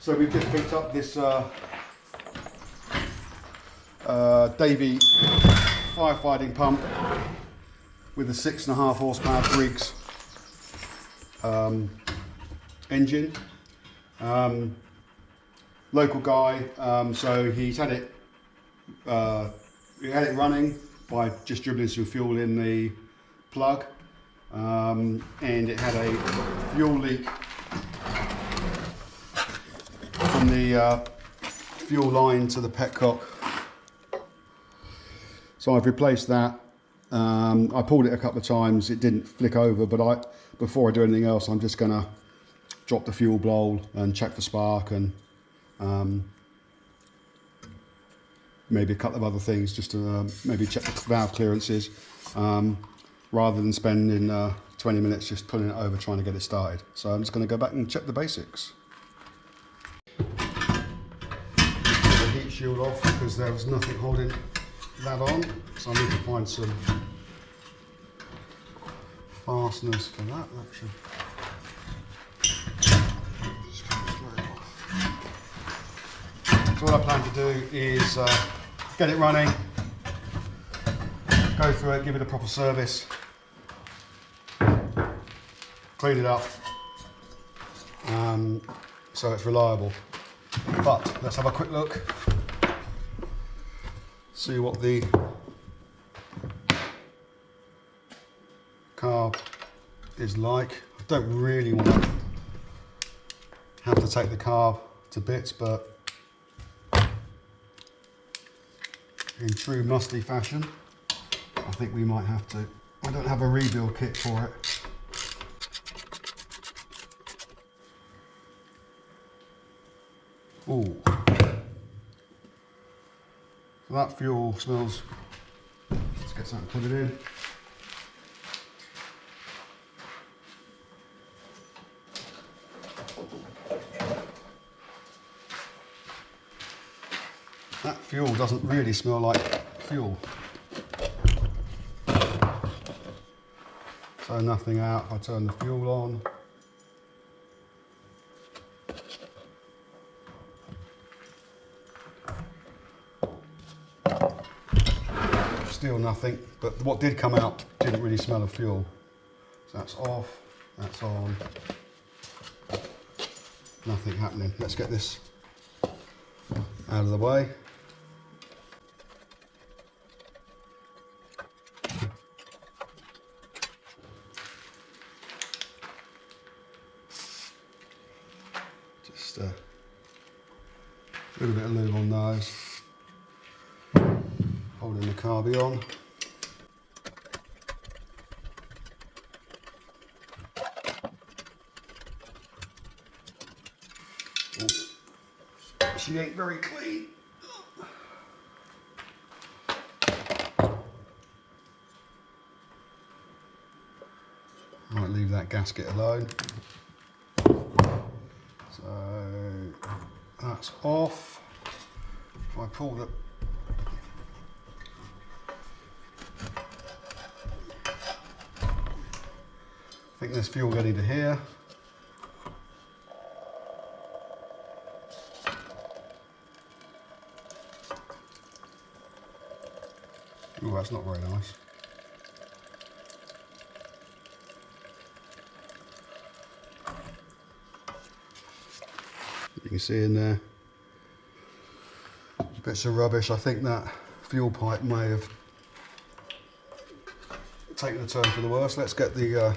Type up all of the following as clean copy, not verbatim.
So we've just picked up this Davey firefighting pump with a 6.5 horsepower Briggs engine. Local guy, so he's had it running by just dribbling some fuel in the plug, and it had a fuel leak from the fuel line to the petcock. So I've replaced that. I pulled it a couple of times, it didn't flick over, but before I do anything else, I'm just going to drop the fuel bowl and check for spark and maybe a couple of other things, just to maybe check the valve clearances, rather than spending 20 minutes just pulling it over trying to get it started. So I'm just going to go back and check the basics. Get the heat shield off because there was nothing holding that on, so I need to find some fasteners for that actually. So what I plan to do is get it running, go through it, give it a proper service, clean it up, so it's reliable. But let's have a quick look, see what the carb is like. I don't really want to have to take the carb to bits, but in true musty fashion, I think we might have to. I don't have a rebuild kit for it. Ooh. So that fuel smells. Let's get something to put it in. That fuel doesn't really smell like fuel. So nothing out, I turn the fuel on. Still nothing, but what did come out didn't really smell of fuel. So that's off, that's on. Nothing happening. Let's get this out of the way. Just a little bit of lube on those. Holding the carby on. Oh, she ain't very clean. I might leave that gasket alone. So that's off. If I pull the I think there's fuel getting to here. Oh, that's not very nice. You can see in there bits of rubbish. I think that fuel pipe may have taken a turn for the worse. Let's get the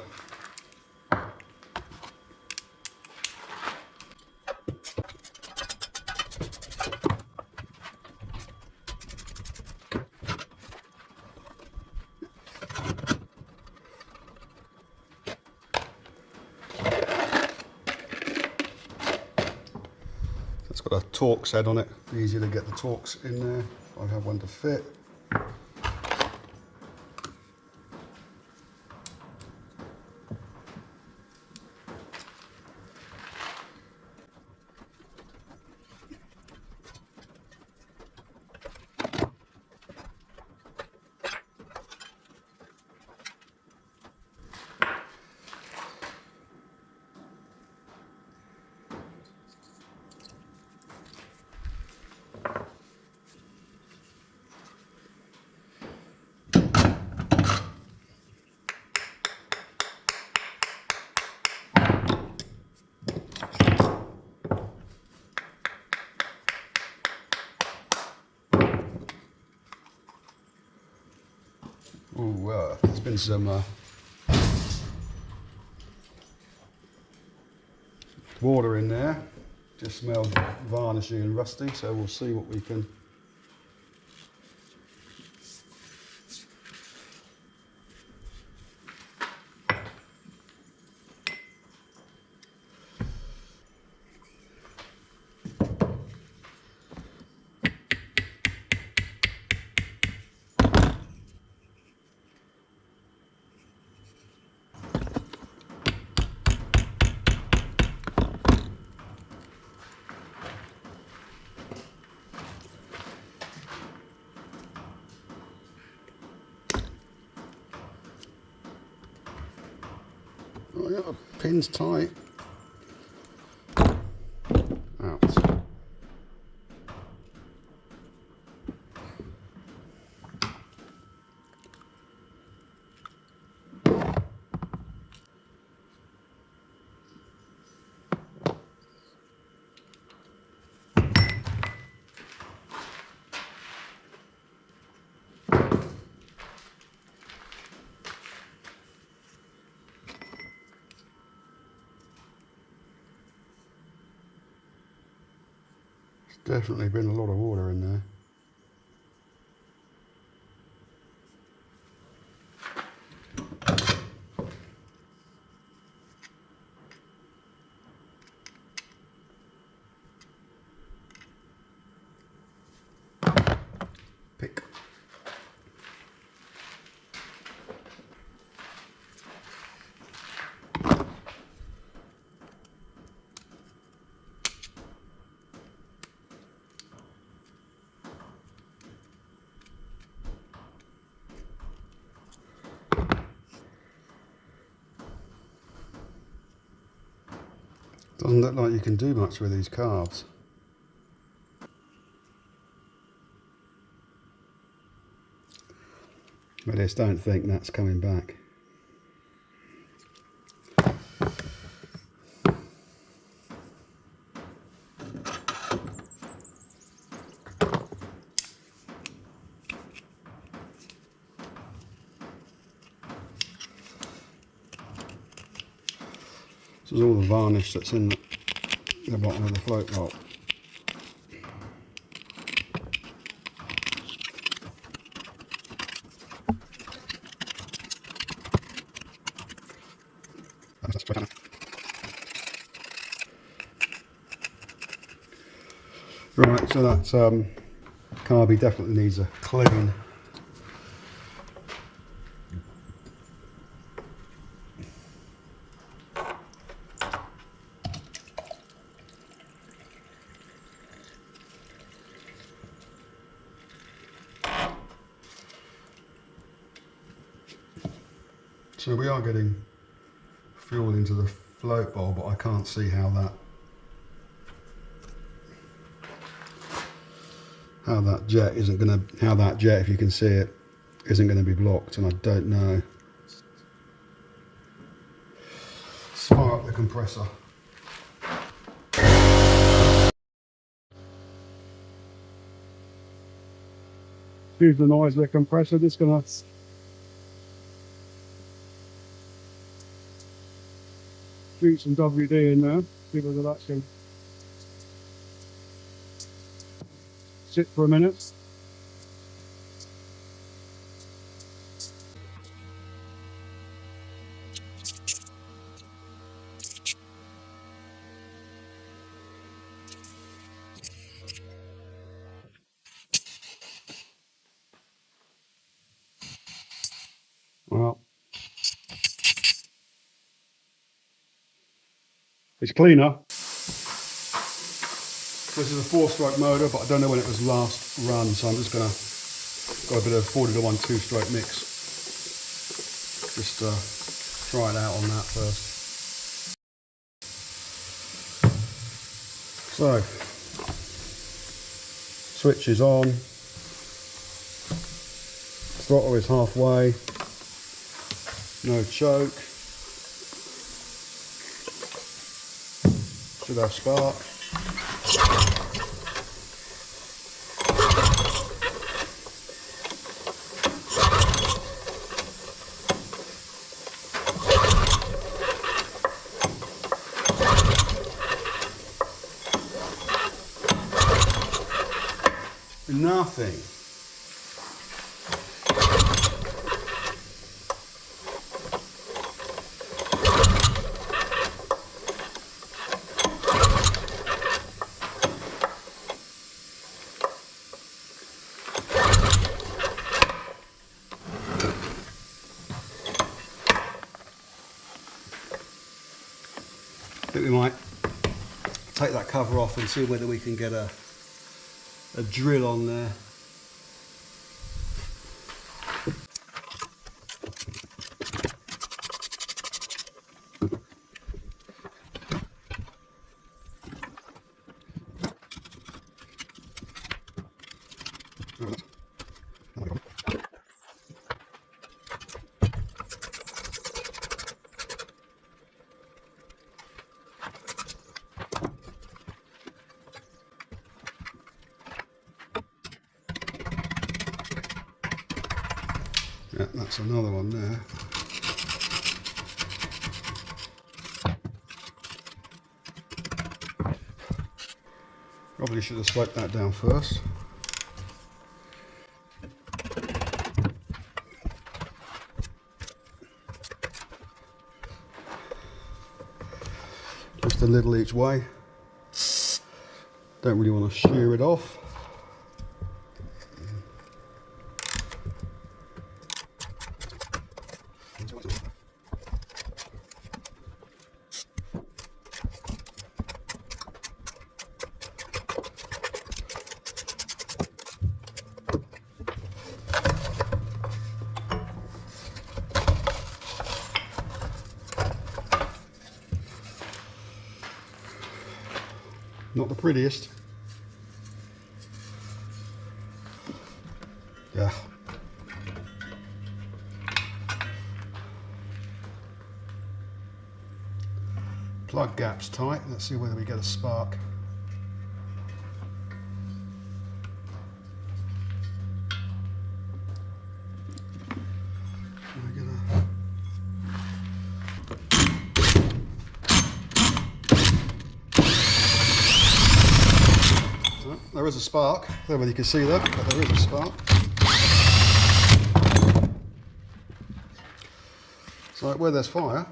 it's got a Torx head on it. Easy to get the Torx in there. I have one to fit. there's been some water in there. Just smells varnishy and rusty, so we'll see what we can. Oh yeah, the pin's tight. Out. Definitely been a lot of water in there. Pick. Doesn't look like you can do much with these calves. I just don't think that's coming back. This is all the varnish that's in the bottom of the float roll. Right, so that carby definitely needs a clean. So we are getting fuel into the float bowl, but I can't see how that jet isn't going to, how that jet, if you can see it, isn't going to be blocked, and I don't know. Let's fire up the compressor. Excuse the noise of the compressor, just going to shoot some WD in there, see whether that can sit for a minute. Well, it's cleaner. This is a 4-stroke motor, but I don't know when it was last run, so I'm just going to got a bit of 40-to-1 2-stroke mix. Just try it out on that first. So, switch is on. Throttle is halfway. No choke. Should have spark. Nothing. I think we might take that cover off and see whether we can get a drill on there. Yeah, that's another one there. Probably should have swiped that down first. Just a little each way. Don't really want to shear it off. Not the prettiest. Yeah. Plug gap's tight. Let's see whether we get a spark. There is a spark. I don't know whether you can see that, but there is a spark. So where there's fire,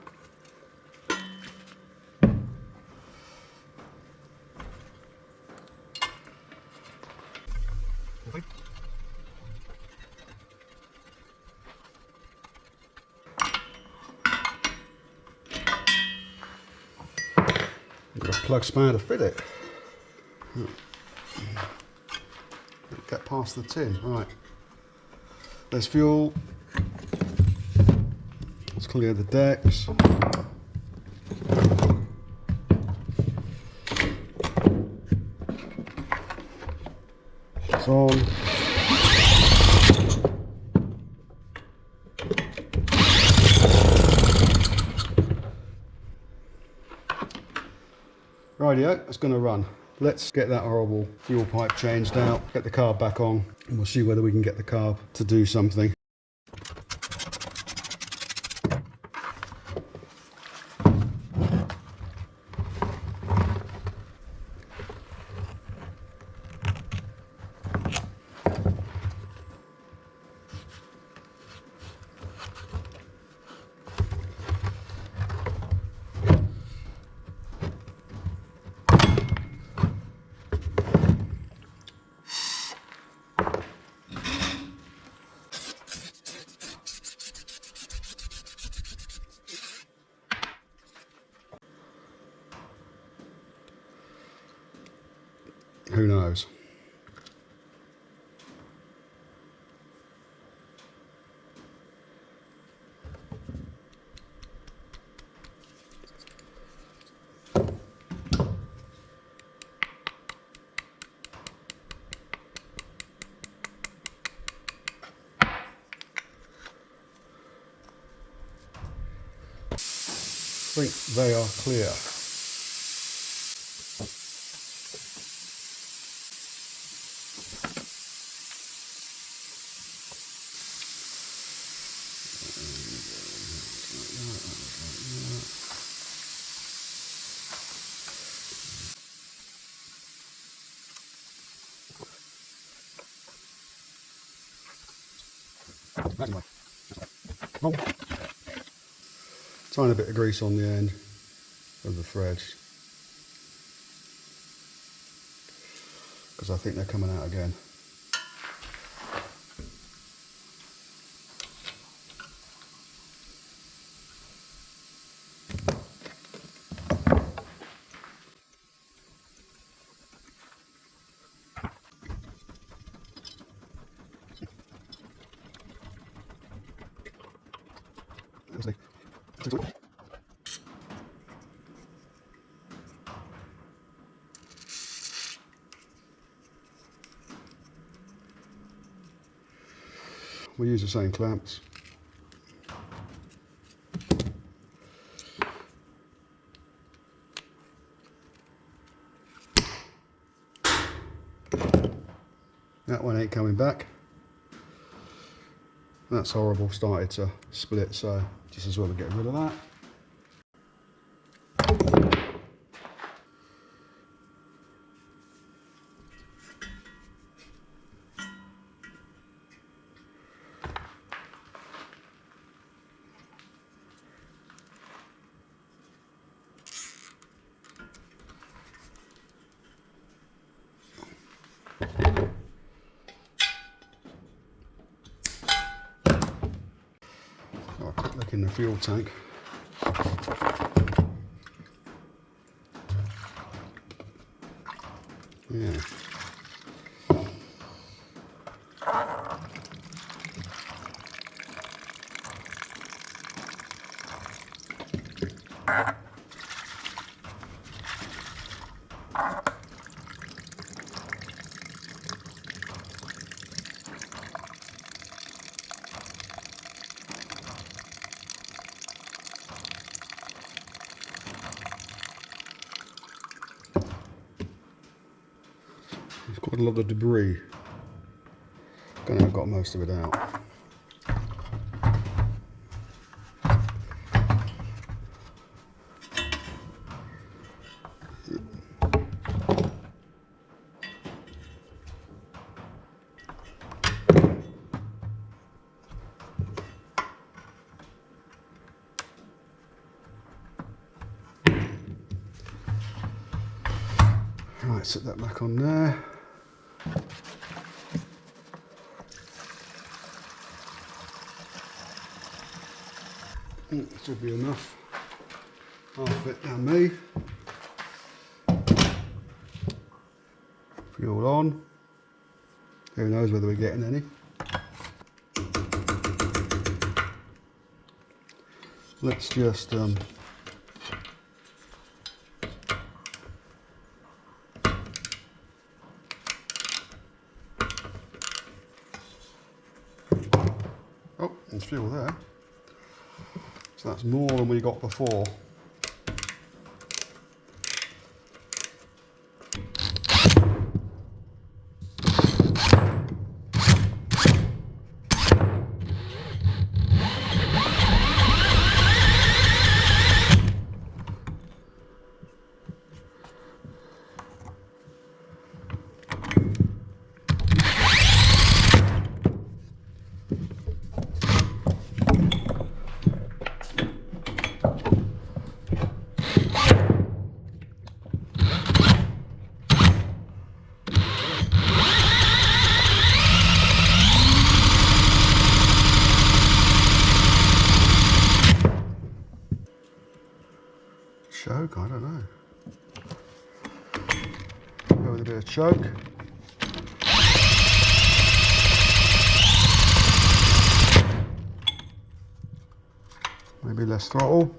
you've got a plug spanner to fit it. Get past the tin. Right, there's fuel. Let's clear the decks. It's on. Rightio, it's going to run. Let's get that horrible fuel pipe changed out, get the carb back on, and we'll see whether we can get the carb to do something. Who knows? I think they are clear. Tiny bit of grease on the end of the threads, because I think they're coming out again. We use the same clamps. That one ain't coming back. That's horrible, started to split, so just as well to get rid of that. I'll quick look in the fuel tank. Yeah. There's quite a lot of debris. Gonna have got most of it out. Right, set that back on there. Should be enough. Half it down me. Fuel on. Who knows whether we're getting any. Let's just oh, there's fuel there. So that's more than we got before. Choke, I don't know. Go with a bit of choke. Maybe less throttle.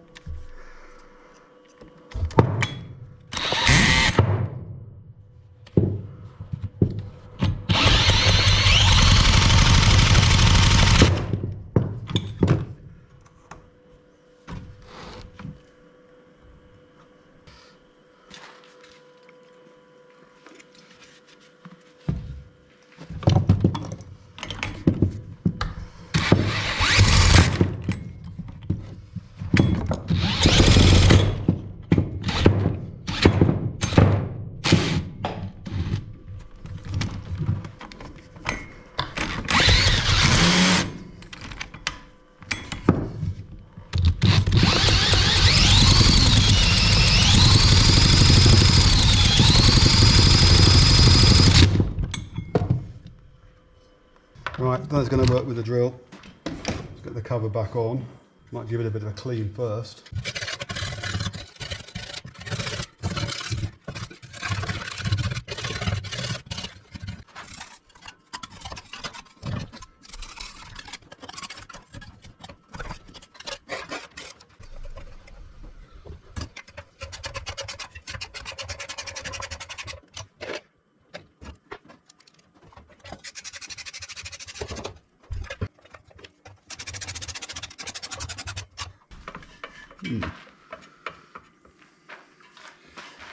Right, that's going to work with the drill. Let's get the cover back on. Might give it a bit of a clean first.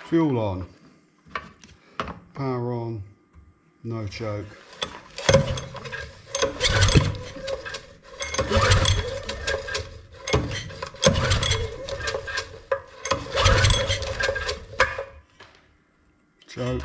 Fuel on, power on, no choke. Choke.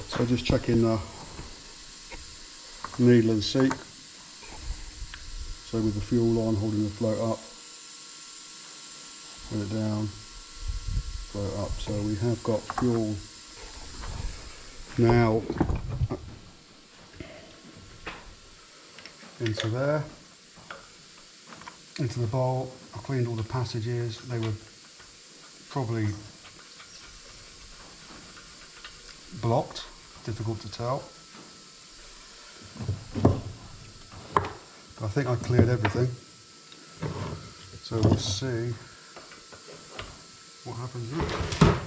So just checking the needle and seat. So with the fuel on, holding the float up, put it down, float up. So we have got fuel now into there, into the bowl. I cleaned all the passages. They were probably blocked, difficult to tell. But I think I cleared everything. So we'll see what happens next.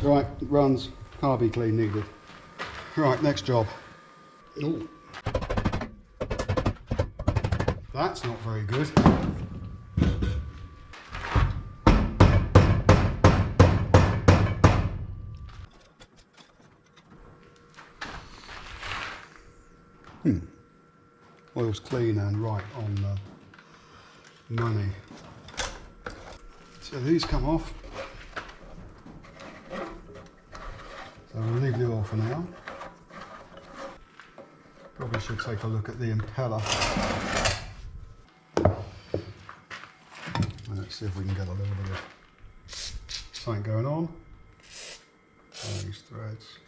Right, it runs, carby clean needed. Right, next job. Ooh. That's not very good. Oil's clean and right on the money. So these come off. So we'll leave the oil for now. Probably should take a look at the impeller. Let's see if we can get a little bit of something going on. These threads.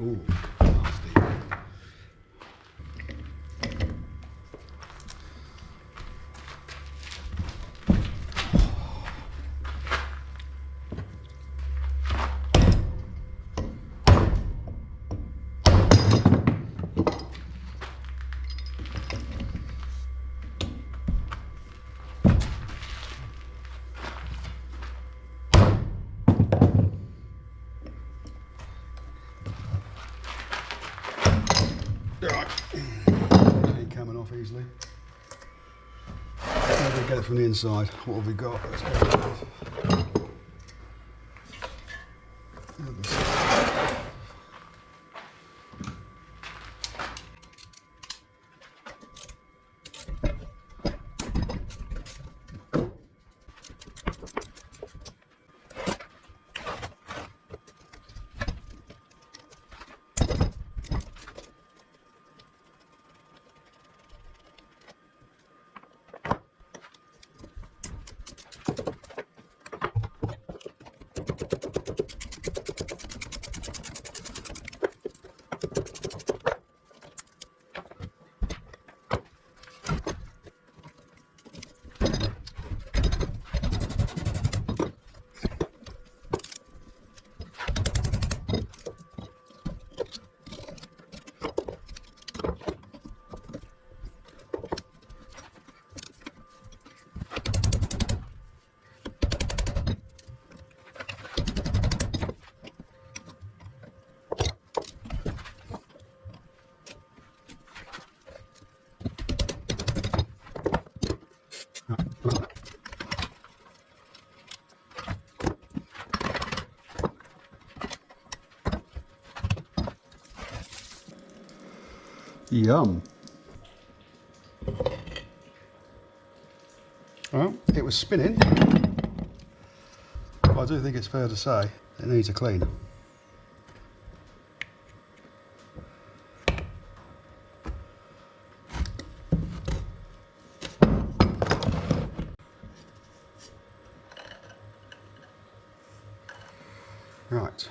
Ooh, nasty. Right, ain't coming off easily. Maybe get it from the inside. What have we got? Let's go with this. Yum. Well, it was spinning, but I do think it's fair to say it needs a clean. Right.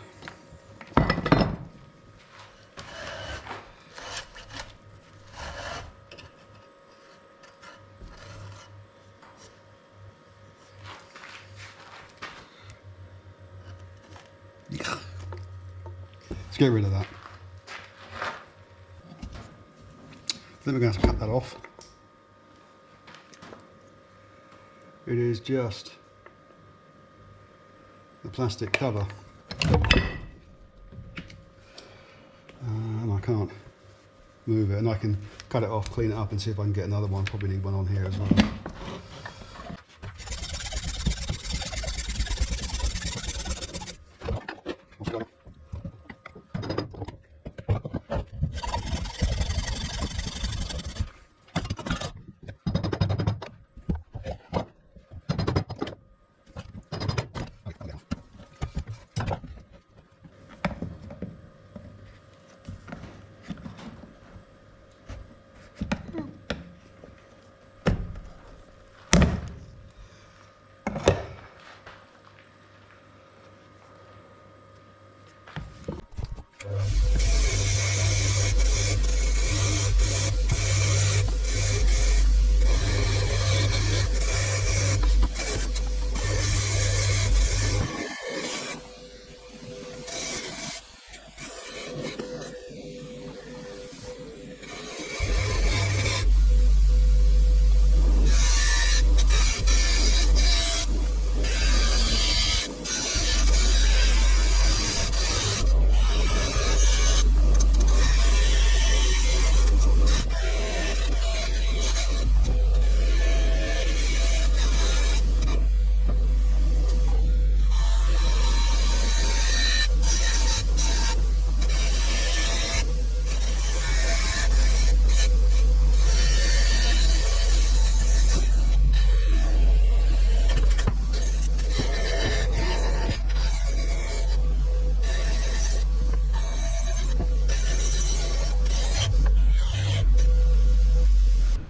Let's get rid of that. Then we're going to have to cut that off. It is just the plastic cover. And I can't move it, and I can cut it off, clean it up and see if I can get another one. Probably need one on here as well. What's going on?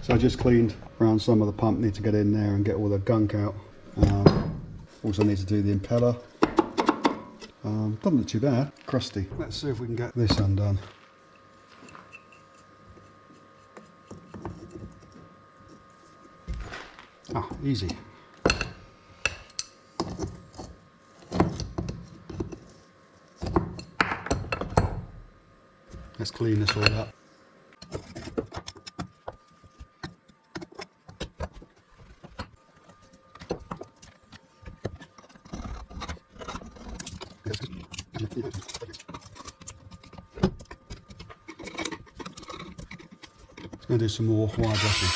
So I just cleaned around some of the pump, need to get in there and get all the gunk out. Also need to do the impeller. Doesn't look too bad, crusty. Let's see if we can get this undone. Ah, easy. Let's clean this all up. Going to do some more wire brushing.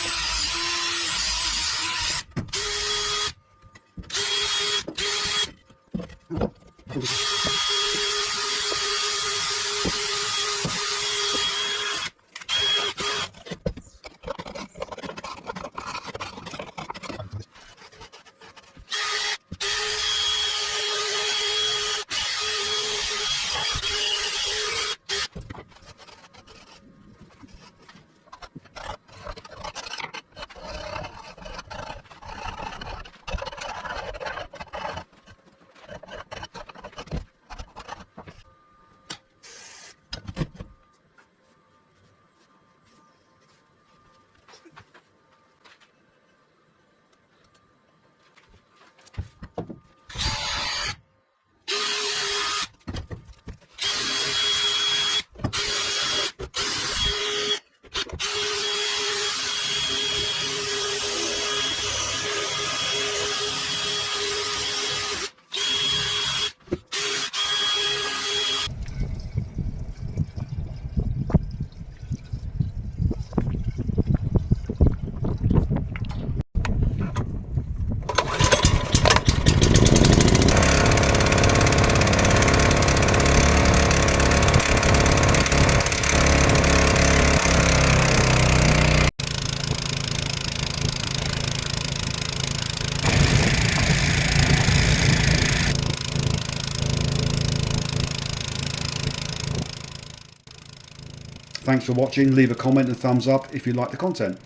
Thanks for watching. Leave a comment and thumbs up if you like the content.